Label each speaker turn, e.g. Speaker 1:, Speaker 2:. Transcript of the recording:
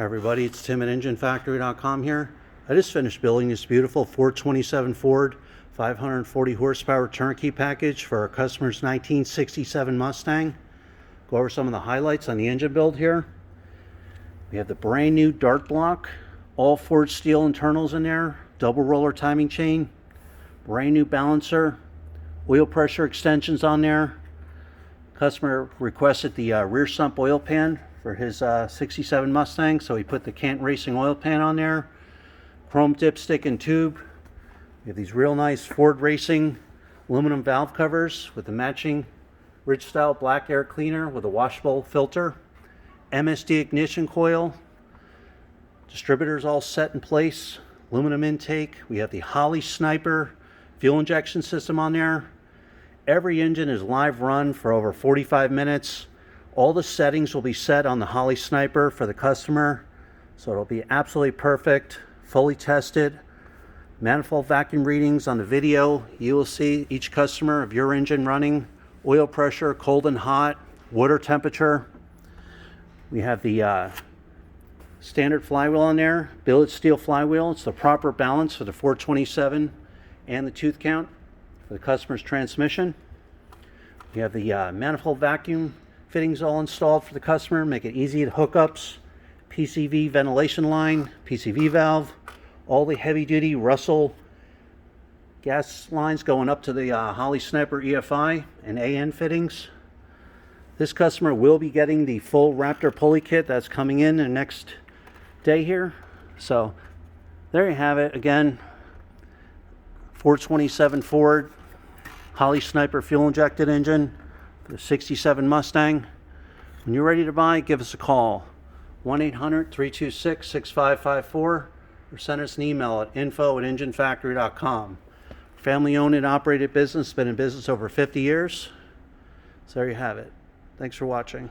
Speaker 1: Hi everybody, it's Tim at EngineFactory.com here. I just finished building this beautiful 427 Ford 540 horsepower turnkey package for our customer's 1967 Mustang. Go over some of the highlights on the engine build here. We have the brand new Dart Block, all forged steel internals in there, double roller timing chain, brand new balancer, oil pressure extensions on there. Customer requested the rear sump oil pan for his 67 Mustang, so he put the Kent Racing oil pan on there. Chrome dipstick and tube. We have these real nice Ford Racing aluminum valve covers with the matching Ridge style black air cleaner with a washable filter. MSD ignition coil. Distributors all set in place. Aluminum intake. We have the Holley Sniper fuel injection system on there. Every engine is live run for over 45 minutes. All the settings will be set on the Holley Sniper for the customer, so it'll be absolutely perfect, fully tested. Manifold vacuum readings on the video. You will see each customer of your engine running, oil pressure, cold and hot, water temperature. We have the standard flywheel on there, billet steel flywheel. It's the proper balance for the 427 and the tooth count for the customer's transmission. We have the manifold vacuum fittings all installed for the customer, make it easy to hookups, PCV ventilation line, PCV valve, all the heavy duty Russell gas lines going up to the Holley Sniper EFI and AN fittings. This customer will be getting the full Raptor pulley kit that's coming in the next day here. So there you have it. Again, 427 Ford Holley Sniper fuel injected engine for the 67 Mustang. When you're ready to buy, give us a call, 1-800-326-6554, or send us an email at info@enginefactory.com. Family owned and operated business, been in business over 50 years. So there you have it. Thanks for watching.